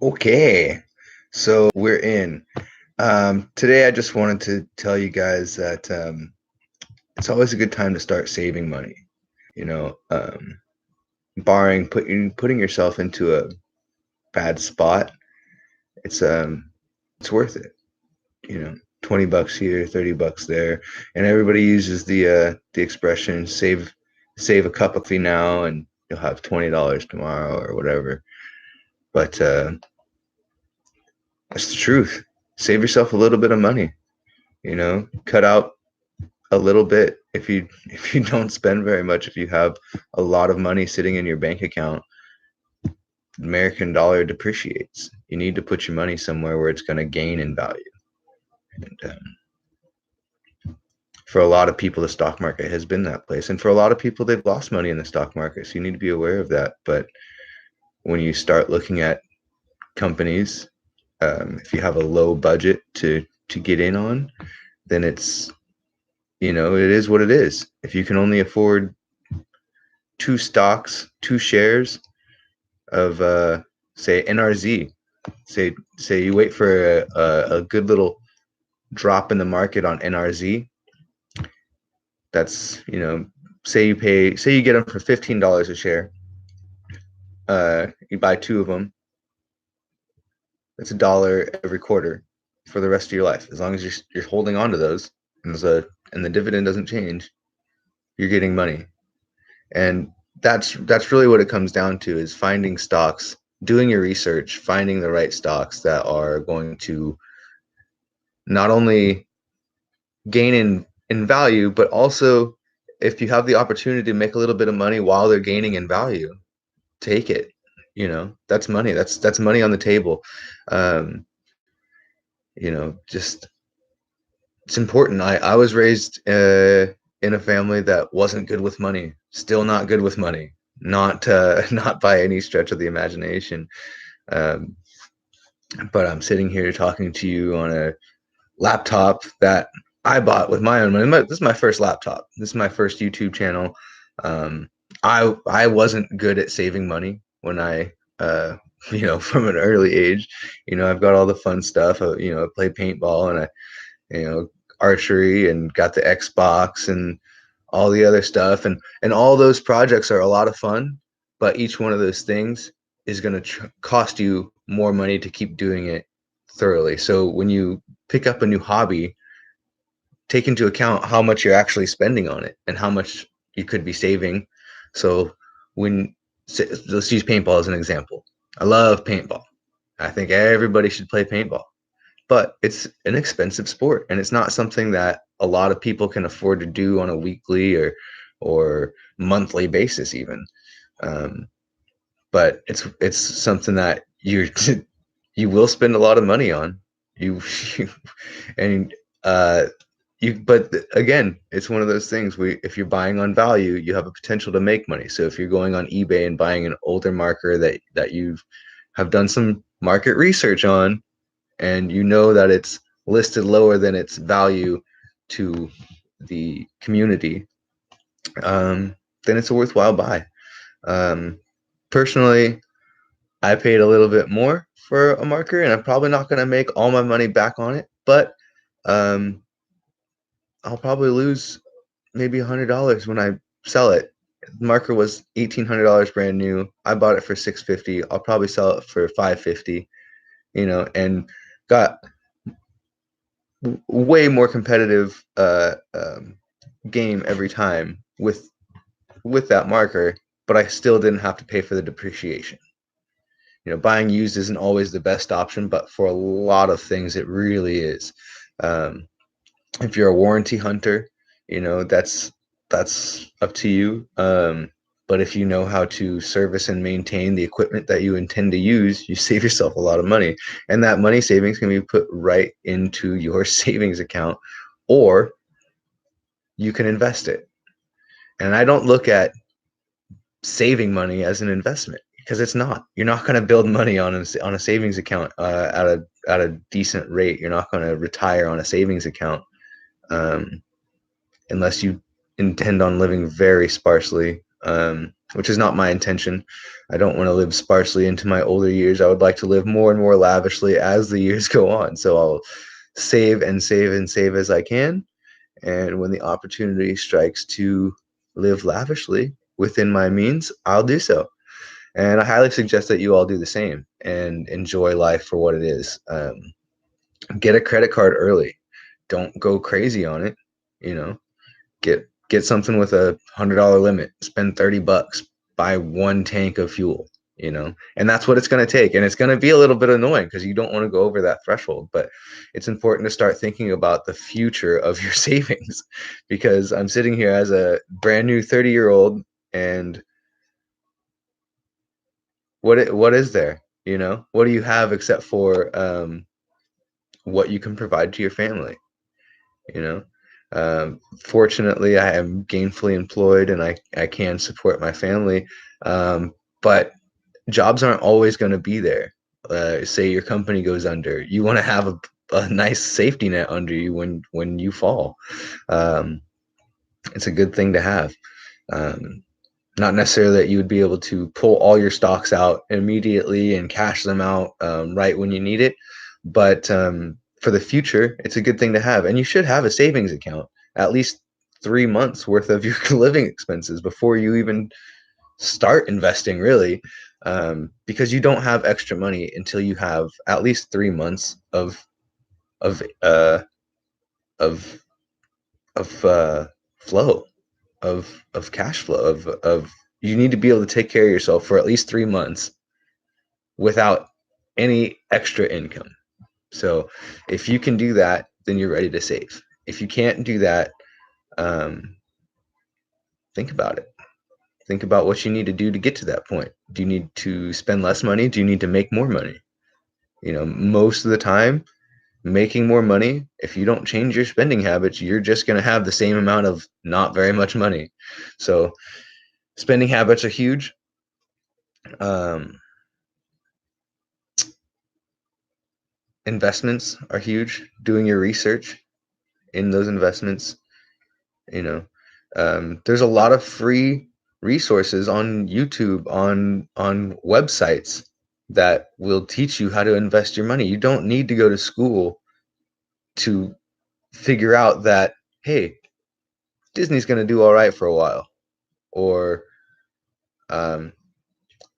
Okay, so we're in. Today, I just wanted to tell you guys that it's always a good time to start saving money. You know, barring putting yourself into a bad spot, it's um, it's worth it. You know, $20 here, $30 there, and everybody uses the expression save a cup of coffee now, and you'll have $20 tomorrow or whatever. But that's the truth. Save yourself a little bit of money. Cut out a little bit if you don't spend very much. If you have a lot of money sitting in your bank account, the American dollar depreciates. You need to put your money somewhere where it's going to gain in value. And for a lot of people, the stock market has been that place, and for a lot of people, they've lost money in the stock market. So you need to be aware of that. But when you start looking at companies, if you have a low budget to get in on, then it is what it is. If you can only afford two shares of say NRZ, say you wait for a good little drop in the market on NRZ. That's say you get them for $15 a share. You buy two of them. That's $1 every quarter for the rest of your life. As long as you're holding on to those, and the dividend doesn't change, you're getting money. And that's really what it comes down to, is finding stocks, doing your research, finding the right stocks that are going to not only gain in value, but also, if you have the opportunity to make a little bit of money while they're gaining in value, take it. That's money. That's money on the table. um just, it's important. I was raised in a family that wasn't good with money, still not good with money, not not by any stretch of the imagination. um but I'm sitting here talking to you on a laptop that I bought with my own money. This is my first laptop. This is my first YouTube channel. Um, I wasn't good at saving money when from an early age. I've got all the fun stuff. I play paintball, and archery, and got the Xbox and all the other stuff, and all those projects are a lot of fun. But each one of those things is going to cost you more money to keep doing it thoroughly. So when you pick up a new hobby, take into account how much you're actually spending on it and how much you could be saving. So when let's use paintball as an example. I love paintball. I think everybody should play paintball, but it's an expensive sport, and it's not something that a lot of people can afford to do on a weekly or monthly basis even. Um, but it's something that you will spend a lot of money on. You, and but again, it's one of those things. If you're buying on value, you have a potential to make money. So if you're going on eBay and buying an older marker that you have done some market research on, and you know that it's listed lower than its value to the community, then it's a worthwhile buy. Um, Personally, I paid a little bit more for a marker, and I'm probably not going to make all my money back on it, but um, I'll probably lose maybe $100 when I sell it. The marker was $1,800 brand new. I bought it for $650. I'll probably sell it for $550. And got way more competitive game every time with that marker, but I still didn't have to pay for the depreciation. Buying used isn't always the best option, but for a lot of things, it really is. Um, if you're a warranty hunter, that's up to you. But if you know how to service and maintain the equipment that you intend to use, you save yourself a lot of money. And that money savings can be put right into your savings account, or you can invest it. And I don't look at saving money as an investment, because it's not. You're not going to build money on a savings account at a decent rate. You're not going to retire on a savings account, unless you intend on living very sparsely which is not my intention. I don't want to live sparsely into my older years. I would like to live more and more lavishly as the years go on. So I'll save and save and save as I can. And when the opportunity strikes to live lavishly within my means, I'll do so. And I highly suggest that you all do the same and enjoy life for what it is. Get a credit card early. Don't go crazy on it. You know, get something with $100 limit. Spend $30. Buy one tank of fuel. You know, and that's what it's going to take. And it's going to be a little bit annoying because you don't want to go over that threshold. But it's important to start thinking about the future of your savings, because I'm sitting here as a brand new 30-year-old, and what is there? You know, what do you have except for what you can provide to your family? You know, fortunately, I am gainfully employed and I can support my family, but jobs aren't always going to be there. Say your company goes under, you want to have a nice safety net under you when you fall. Um, it's a good thing to have. Um, Not necessarily that you would be able to pull all your stocks out immediately and cash them out right when you need it, but for the future, it's a good thing to have. And you should have a savings account, at least 3 months worth of your living expenses before you even start investing, really, because you don't have extra money until you have at least 3 months of uh, of flow of cash flow of you need to be able to take care of yourself for at least 3 months without any extra income. So if you can do that, then you're ready to save. If you can't do that, um, think about it. Think about what you need to do to get to that point. Do you need to spend less money? Do you need to make more money? You know, most of the time, making more money, if you don't change your spending habits, you're just going to have the same amount of not very much money. So spending habits are huge. Um, Investments are huge. Doing your research in those investments, you know, there's a lot of free resources on YouTube, on websites that will teach you how to invest your money. You don't need to go to school to figure out that, hey, Disney's going to do all right for a while, or um,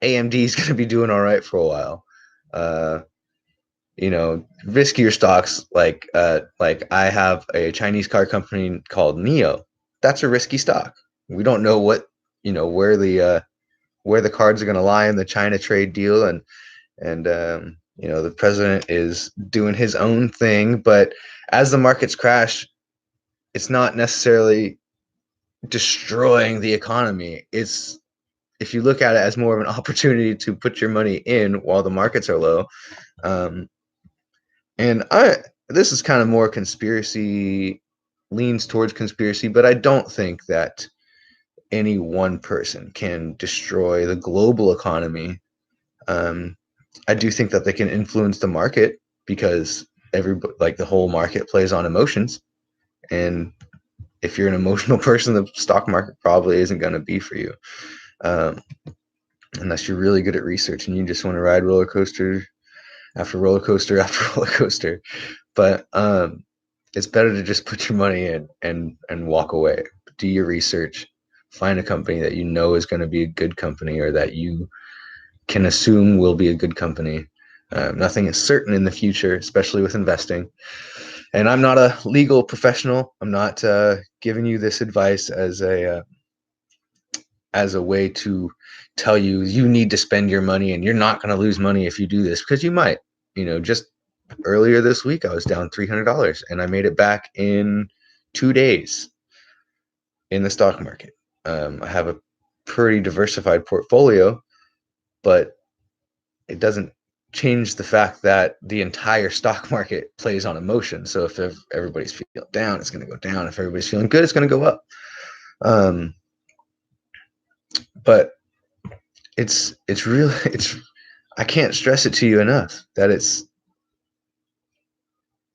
AMD is going to be doing all right for a while. Uh, you know, riskier stocks like I have a Chinese car company called NIO. That's a risky stock. We don't know what, you know, where the cards are going to lie in the China trade deal, and you know, the president is doing his own thing, but as the markets crash, it's not necessarily destroying the economy. It's, if you look at it as more of an opportunity to put your money in while the markets are low. um, And this is kind of more conspiracy, leans towards conspiracy, but I don't think that any one person can destroy the global economy. Um, I do think that they can influence the market, because like the whole market plays on emotions. And if you're an emotional person, the stock market probably isn't going to be for you. Um, Unless you're really good at research and you just want to ride roller coaster after roller coaster after roller coaster. But it's better to just put your money in and walk away. Do your research. Find a company that you know is going to be a good company, or that you can assume will be a good company. Nothing is certain in the future, especially with investing. And I'm not a legal professional. I'm not giving you this advice as a way to tell you you need to spend your money and you're not going to lose money if you do this, because you might. You know, just earlier this week I was down $300 and I made it back in 2 days in the stock market. I have a pretty diversified portfolio, but it doesn't change the fact that the entire stock market plays on emotion. So if everybody's feeling down, it's going to go down. If everybody's feeling good, it's going to go up. But it's really, it's, I can't stress it to you enough that it's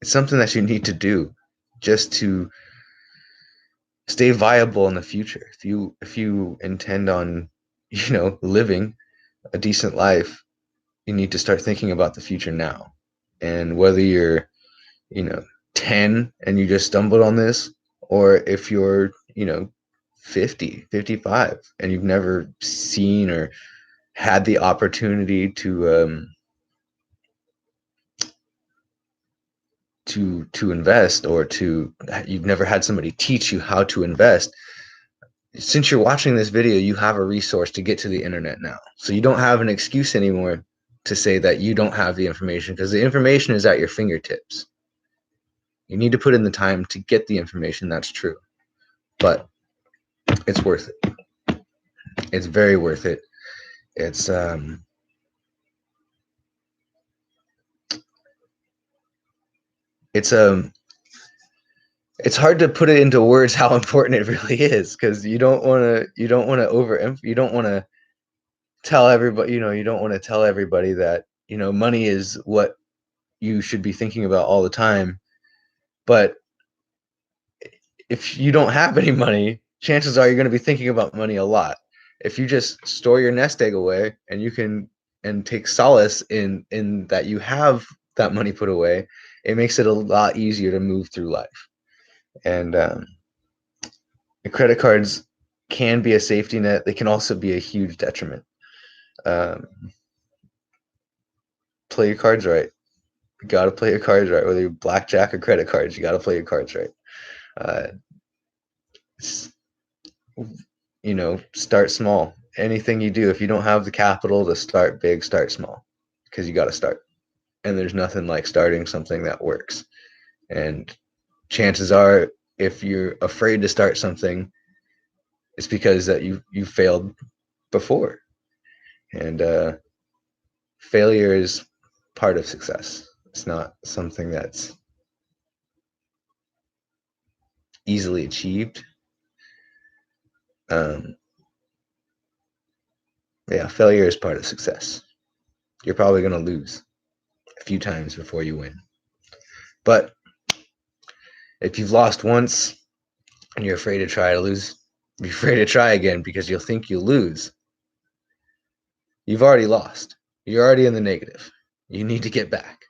something that you need to do, just to stay viable in the future. If you intend on, living a decent life, you need to start thinking about the future now. And whether you're, you know, 10 and you just stumbled on this, or if you're, 50, 55, and you've never seen or had the opportunity to invest, or you've never had somebody teach you how to invest. Since you're watching this video, you have a resource to get to the internet now. So you don't have an excuse anymore to say that you don't have the information, because the information is at your fingertips. You need to put in the time to get the information, that's true. But it's worth it. It's very worth it. It's it's it's hard to put it into words how important it really is, because you don't want to tell everybody, you don't want to tell everybody that, money is what you should be thinking about all the time. But if you don't have any money, chances are you're going to be thinking about money a lot. If you just store your nest egg away, and you can and take solace in that you have that money put away, it makes it a lot easier to move through life. And the credit cards can be a safety net. They can also be a huge detriment. Um, Play your cards right. You got to play your cards right, whether you're blackjack or credit cards. You got to play your cards right. Uh, Start small. Anything you do, if you don't have the capital to start big, start small, because you got to start. And there's nothing like starting something that works. And chances are, if you're afraid to start something, it's because that you failed before. And failure is part of success. It's not something that's easily achieved. Yeah, failure is part of success. You're probably going to lose a few times before you win. But if you've lost once and you're afraid to try to lose, be afraid to try again because you'll think you'll lose, you've already lost. You're already in the negative. You need to get back.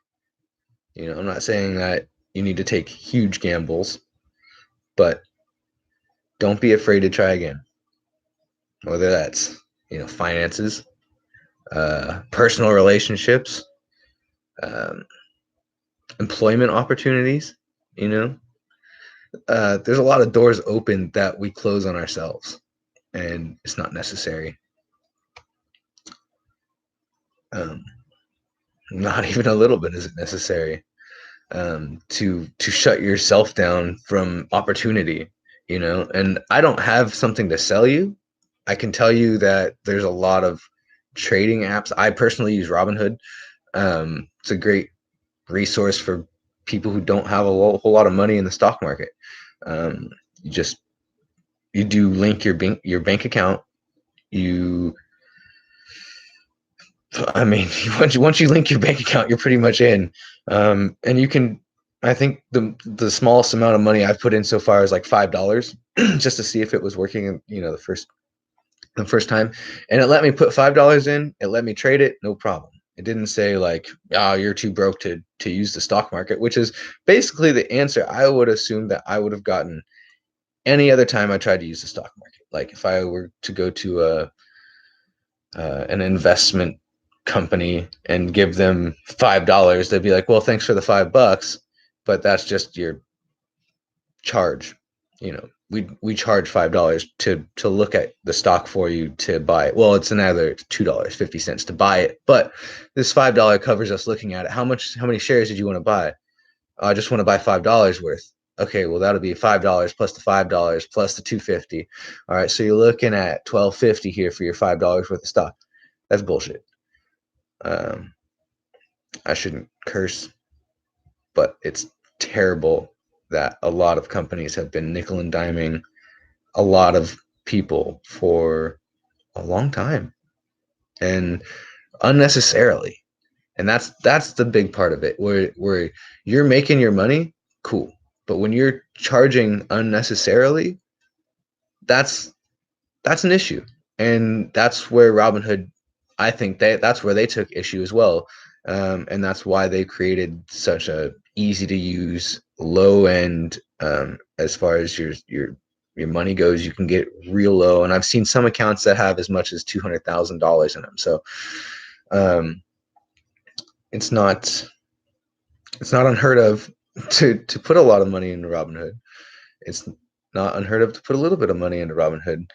I'm not saying that you need to take huge gambles, but don't be afraid to try again. Whether that's, finances, personal relationships, employment opportunities, there's a lot of doors open that we close on ourselves, and it's not necessary. Not even a little bit is it necessary to shut yourself down from opportunity. And I don't have something to sell you. I can tell you that there's a lot of trading apps. I personally use Robinhood. It's a great resource for people who don't have a whole lot of money in the stock market. You do link your bank account. Once you link your bank account, you're pretty much in. And you can, I think the smallest amount of money I've put in so far is like $5, just to see if it was working. The first time, and it let me put $5 in. It let me trade it, no problem. It didn't say like, "Oh, you're too broke to use the stock market," which is basically the answer I would assume that I would have gotten any other time I tried to use the stock market. Like if I were to go to an investment company and give them $5, they'd be like, "Well, thanks for the $5, but that's just your charge." We charge $5 to look at the stock for you to buy it. Well, it's another $2.50 to buy it, but this $5 covers us looking at it. How many shares did you want to buy? I just want to buy $5 worth. Okay, well that'll be $5 plus the $5 plus the $2.50. All right, so you're looking at $12.50 here for your $5 worth of stock. That's bullshit. I shouldn't curse, but it's terrible that a lot of companies have been nickel and diming a lot of people for a long time, and unnecessarily. And that's the big part of it, where you're making your money, cool. But when you're charging unnecessarily, that's an issue, and that's where Robinhood, I think that's where they took issue as well, and that's why they created such a easy to use, low end, as far as your money goes. You can get real low, and I've seen some accounts that have as much as $200,000 in them. So um, it's not unheard of to put a lot of money into Robinhood. It's not unheard of to put a little bit of money into Robinhood.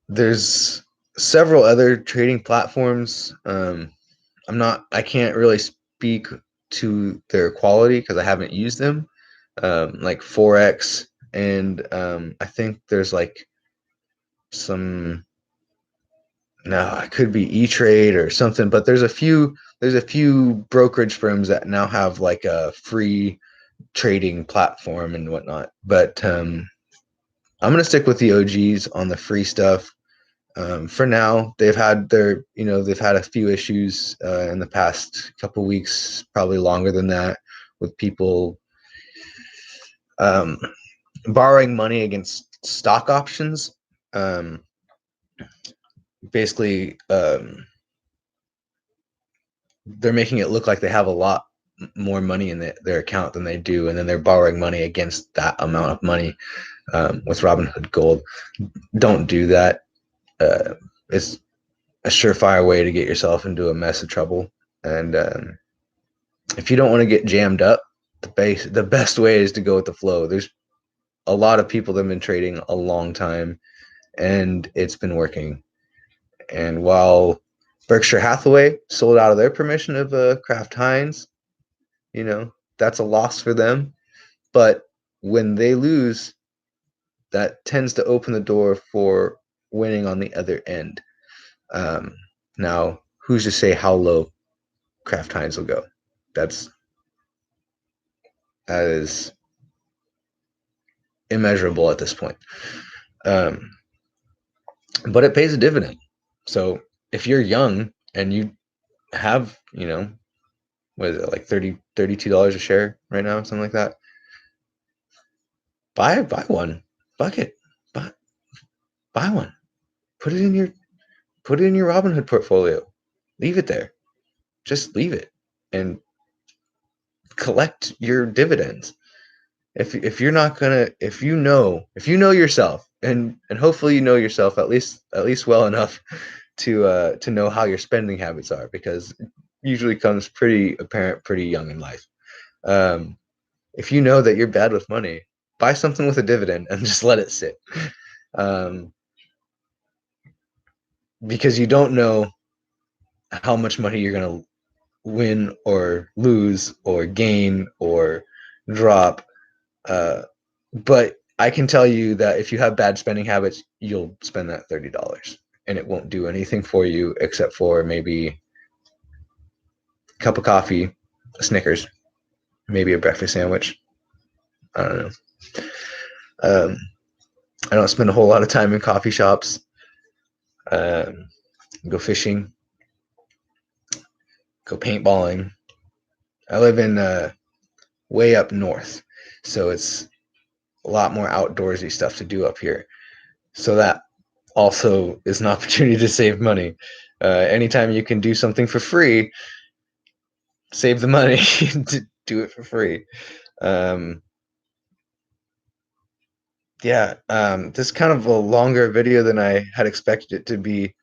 There's several other trading platforms. I can't really speak to their quality because I haven't used them, like Forex, and I think there's like some, no, it could be E-Trade or something, but there's a few brokerage firms that now have like a free trading platform and whatnot. But I'm gonna stick with the OGs on the free stuff. For now, they've had a few issues in the past couple weeks, probably longer than that, with people borrowing money against stock options. Basically, they're making it look like they have a lot more money in their account than they do, and then they're borrowing money against that amount of money with Robinhood Gold. Don't do that. It's a surefire way to get yourself into a mess of trouble. And if you don't want to get jammed up, the best way is to go with the flow. There's a lot of people that have been trading a long time, and it's been working. And while Berkshire Hathaway sold out of their permission of Kraft Heinz, that's a loss for them. But when they lose, that tends to open the door for winning on the other end. Now, who's to say how low Kraft Heinz will go? That is immeasurable at this point. But it pays a dividend. So if you're young and you have, what is it, like $32 a share right now, something like that, buy one. Bucket. Buy one. Put it in your Robinhood portfolio. Leave it there. Just leave it and collect your dividends. If you're not gonna, if you know yourself, and hopefully you know yourself at least well enough to know how your spending habits are, because it usually comes pretty apparent pretty young in life. If you know that you're bad with money, buy something with a dividend and just let it sit, because you don't know how much money you're gonna win or lose or gain or drop. But I can tell you that if you have bad spending habits, you'll spend that $30 and it won't do anything for you except for maybe a cup of coffee, a Snickers, maybe a breakfast sandwich. I don't know. I don't spend a whole lot of time in coffee shops. Go fishing, go paintballing. I live in way up north, so it's a lot more outdoorsy stuff to do up here. So that also is an opportunity to save money. Anytime you can do something for free, save the money to do it for free. This is kind of a longer video than I had expected it to be,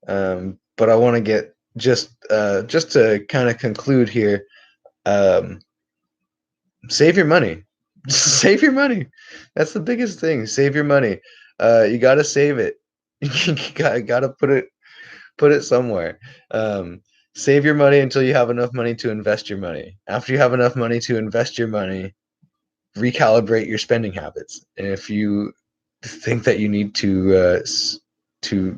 but I want to get just to kind of conclude here. Save your money. Save your money. That's the biggest thing. Save your money. You got to save it. You got to put it somewhere. Save your money until you have enough money to invest your money. After you have enough money to invest your money, recalibrate your spending habits. And if you think that you need to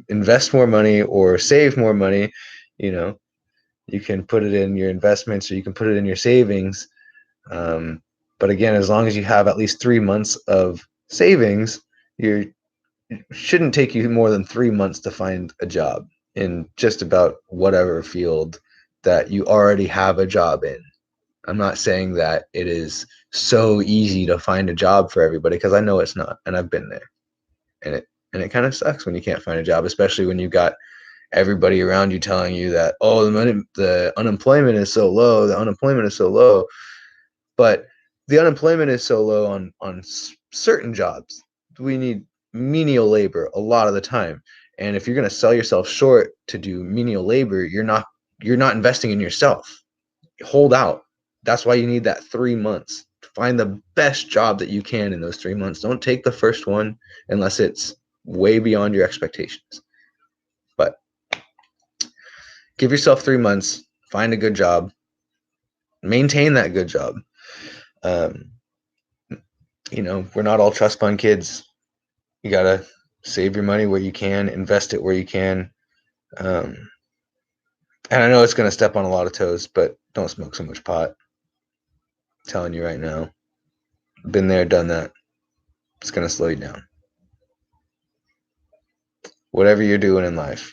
invest more money or save more money, you can put it in your investments or you can put it in your savings. But again, as long as you have at least 3 months of savings, it shouldn't take you more than 3 months to find a job in just about whatever field that you already have a job in. I'm not saying that it is so easy to find a job for everybody, because I know it's not, and I've been there. And it kind of sucks when you can't find a job, especially when you got everybody around you telling you that, oh, the unemployment is so low, the unemployment is so low. But the unemployment is so low on certain jobs. We need menial labor a lot of the time. And if you're going to sell yourself short to do menial labor, you're not investing in yourself. Hold out. That's why you need that 3 months to find the best job that you can in those 3 months. Don't take the first one unless it's way beyond your expectations. But give yourself 3 months, find a good job, maintain that good job. We're not all trust fund kids. You gotta save your money where you can, invest it where you can. And I know it's gonna step on a lot of toes, but don't smoke so much pot. I'm telling you right now. Been there, done that. It's gonna slow you down. Whatever you're doing in life.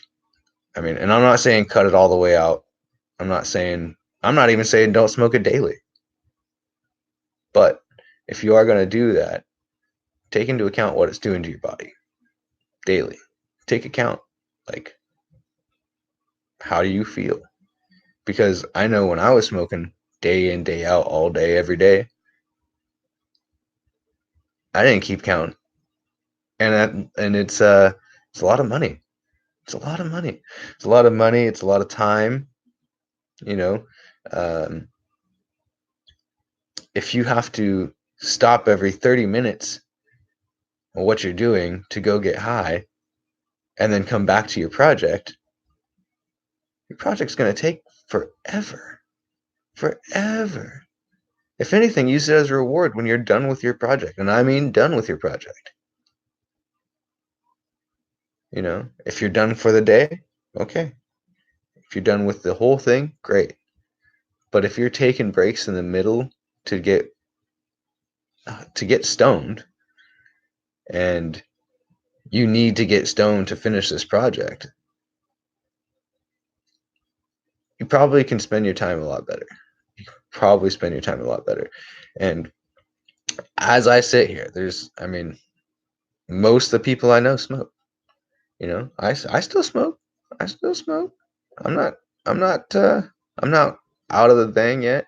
I mean, and I'm not saying cut it all the way out. I'm not even saying don't smoke it daily. But if you are gonna do that, take into account what it's doing to your body daily. Take account, like, how do you feel? Because I know when I was smoking day in, day out, all day, every day, I didn't keep count. And it's a lot of money. It's a lot of money. It's a lot of money. It's a lot of time. You know, um, if you have to stop every 30 minutes on what you're doing to go get high and then come back to your project's going to take forever. Forever. If anything, use it as a reward when you're done with your project. And I mean done with your project. If you're done for the day, okay. If you're done with the whole thing, great. But if you're taking breaks in the middle to get stoned, and you need to get stoned to finish this project, you probably can spend your time a lot better. And as I sit here, most of the people I know smoke. I still smoke. I'm not I'm not I'm not out of the thing yet,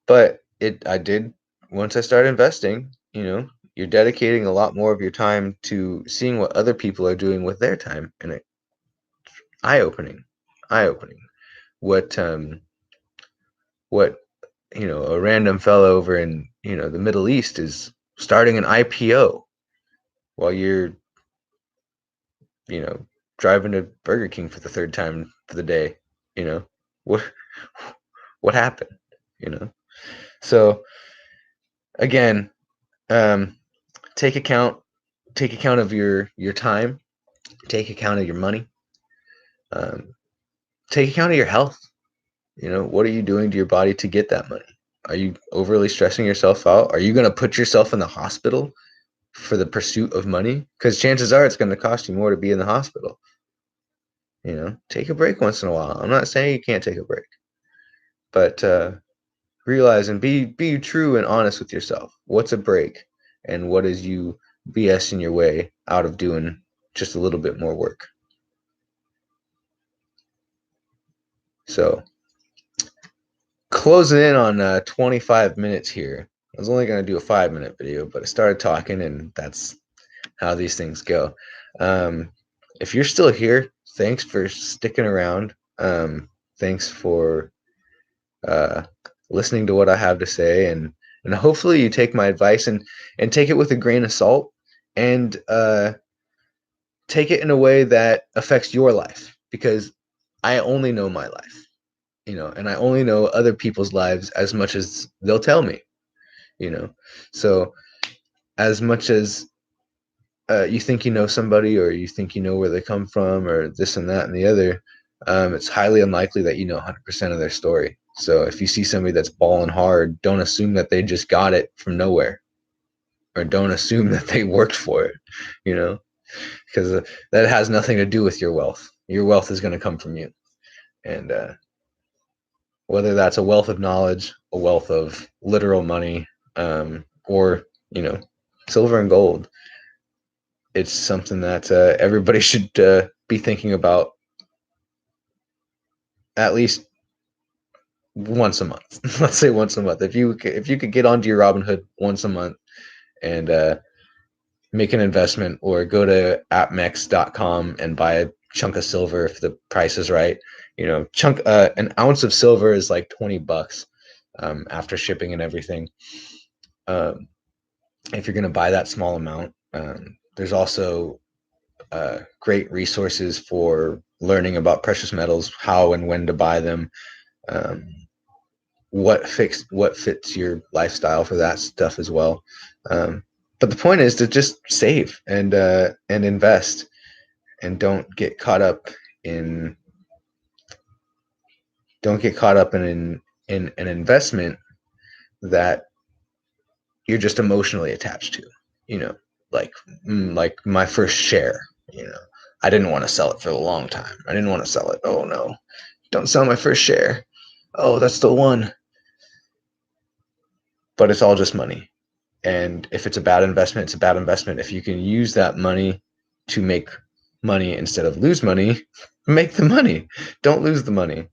but I did, once I started investing, you're dedicating a lot more of your time to seeing what other people are doing with their time, and it eye-opening. What a random fellow over in, the Middle East is starting an IPO while you're, driving to Burger King for the third time for the day. What what happened? So again, take account of your time, take account of your money, take account of your health. What are you doing to your body to get that money? Are you overly stressing yourself out? Are you going to put yourself in the hospital for the pursuit of money? Because chances are it's going to cost you more to be in the hospital. Take a break once in a while. I'm not saying you can't take a break, but realize and be true and honest with yourself. What's a break, and what is you BSing your way out of doing just a little bit more work? So, closing in on 25 minutes here. I was only going to do a 5-minute video, but I started talking, and that's how these things go. If you're still here, thanks for sticking around. Thanks for listening to what I have to say, and hopefully you take my advice and take it with a grain of salt, and take it in a way that affects your life, because I only know my life, and I only know other people's lives as much as they'll tell me, so as much as you think you know somebody, or you think you know where they come from, or this and that and the other, it's highly unlikely that you know 100% of their story. So if you see somebody that's balling hard, don't assume that they just got it from nowhere, or don't assume that they worked for it, because that has nothing to do with your wealth. Your wealth is going to come from you. And whether that's a wealth of knowledge, a wealth of literal money, or silver and gold. It's something that everybody should be thinking about at least once a month. Let's say once a month. If you could get onto your Robinhood once a month and make an investment, or go to appmex.com and buy a chunk of silver if the price is right. An ounce of silver is like $20 after shipping and everything. If you're going to buy that small amount, there's also great resources for learning about precious metals, how and when to buy them, what fits your lifestyle for that stuff as well. But the point is to just save and invest, and don't get caught up in an investment that you're just emotionally attached to. Like my first share. I didn't want to sell it for a long time. I didn't want to sell it. Oh no, don't sell my first share. Oh, that's the one. But it's all just money. And if it's a bad investment, it's a bad investment. If you can use that money to make money instead of lose money, make the money. Don't lose the money.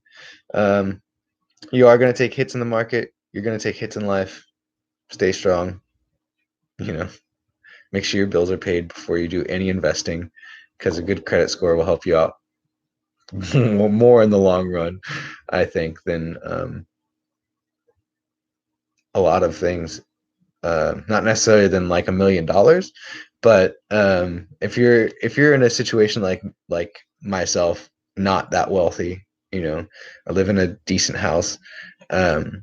You are going to take hits in the market. You're going to take hits in life. Stay strong. Make sure your bills are paid before you do any investing, because a good credit score will help you out more in the long run, I think, than a lot of things. Not necessarily than like $1 million, but if you're in a situation like myself, not that wealthy, I live in a decent house, but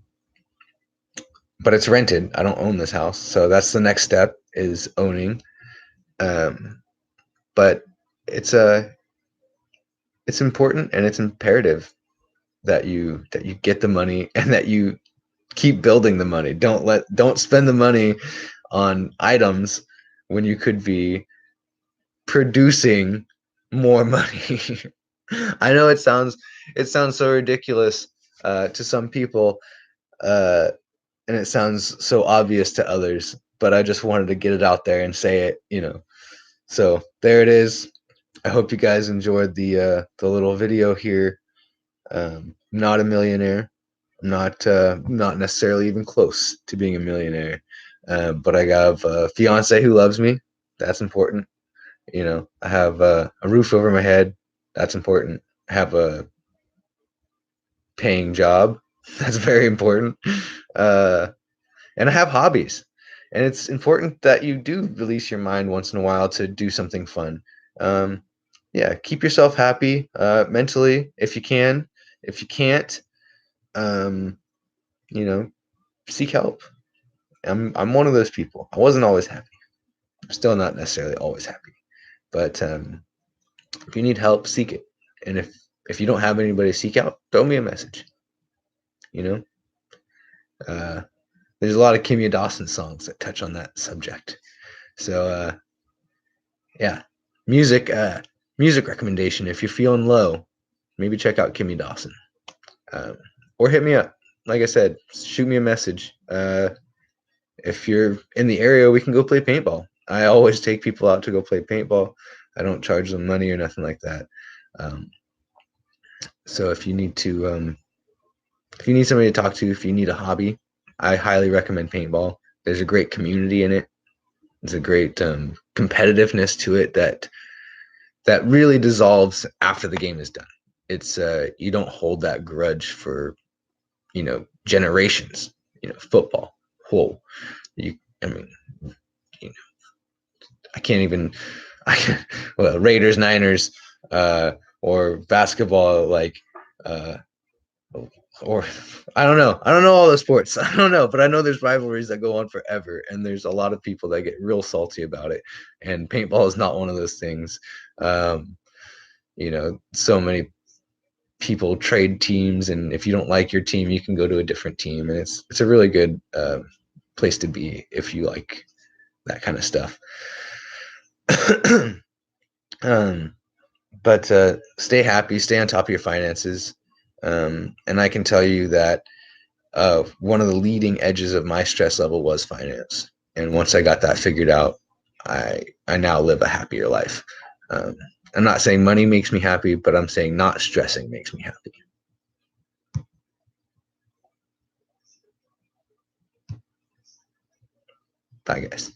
it's rented. I don't own this house, so that's the next step, is owning. But it's important, and it's imperative that you get the money, and that you keep building the money. Don't spend the money on items when you could be producing more money. I know it sounds so ridiculous to some people, and it sounds so obvious to others, but I just wanted to get it out there and say it. So there it is. I hope you guys enjoyed the little video here. Not a millionaire. I'm not necessarily even close to being a millionaire, but I have a fiance who loves me. That's important. I have a roof over my head. That's important. I have a paying job. That's very important. And I have hobbies. And it's important that you do release your mind once in a while to do something fun. Yeah, keep yourself happy mentally if you can. If you can't, um, seek help. I'm one of those people. I wasn't always happy. I'm still not necessarily always happy. But if you need help, seek it. And if you don't have anybody to seek out, throw me a message. There's a lot of Kimya Dawson songs that touch on that subject. So yeah, music recommendation. If you're feeling low, maybe check out Kimya Dawson, or hit me up. Like I said, shoot me a message. If you're in the area, we can go play paintball. I always take people out to go play paintball. I don't charge them money or nothing like that. So if you need somebody to talk to, if you need a hobby, I highly recommend paintball. There's a great community in it. There's a great competitiveness to it that really dissolves after the game is done. It's you don't hold that grudge for generations. Football. Whoa, I mean, I can't even. Well, Raiders, Niners, or basketball, like. Or I don't know. I don't know all the sports. I don't know, but I know there's rivalries that go on forever, and there's a lot of people that get real salty about it. And paintball is not one of those things. So many people trade teams, and if you don't like your team, you can go to a different team, and it's a really good place to be if you like that kind of stuff. But stay happy, stay on top of your finances. And I can tell you that one of the leading edges of my stress level was finance. And once I got that figured out, I now live a happier life. Um, I'm not saying money makes me happy, but I'm saying not stressing makes me happy. Bye, guys.